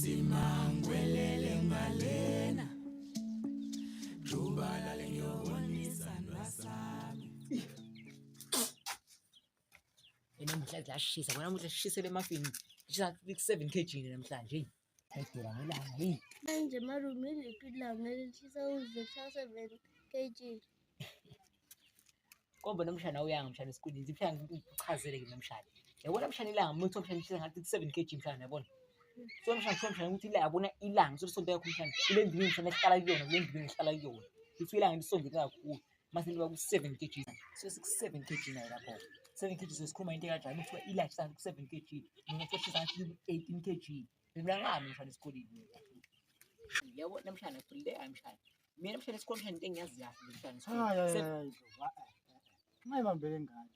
simangwelele ngalena jubala lenyobonisa ndwasami namhlanje ashisa bona namuhla shisele emafini shisa 7 kg namhlanje ayidela ngelanga hey manje malume ilanga lishisa uzotha 7 kg komba namhlanje uyanga mshana esikoleni ziphanga ukuchazele ke namhlanje yabona mshana ilanga umuntu omshana shisa ngathi 7 kg mshana yabona so mshana ukuthi la yabona ilanga solisonto yakho mshana ile ndini mshana ehlala kuyona le ndini ehlala kuyona ifilanga lisonto kakhulu mase liba ku 7 kg so 7 kg nayo lapho 7 kg sesikhuluma into kanjani ukuthi ilanga shisa ku 7 kg ngeke shisa ngathi 18 kg ngilangami mshana esikoleni yabo namhlanje kuleka mshana mina mshana esikoleni into engiyaziyo mshana hayi mayibambele ngani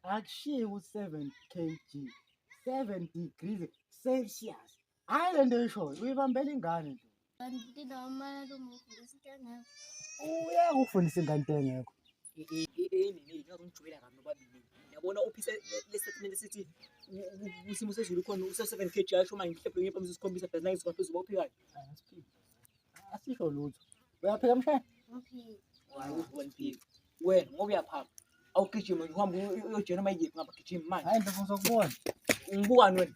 akushiye u7 kg 7 degrees Celsius hayi lento ishoyo uyibambela ingane nje kanti malume ufundisa ngakho uyakufundisa ingane engekho nini ngizongijubela kabi nobabili yabona uphise le-statement esithi usimo sezulu khona u7 kg asho manje mhlawumbe ngempamisa isikhombisa phela nangizwa phezulu bawuphikayo asisho lutho uyaphika mshana hayi uphika wena ngoba uyaphaka awugijima uhamba uyojena mayiphi ngapha gijima manje hayi ndifuna ukubona ngibukani wena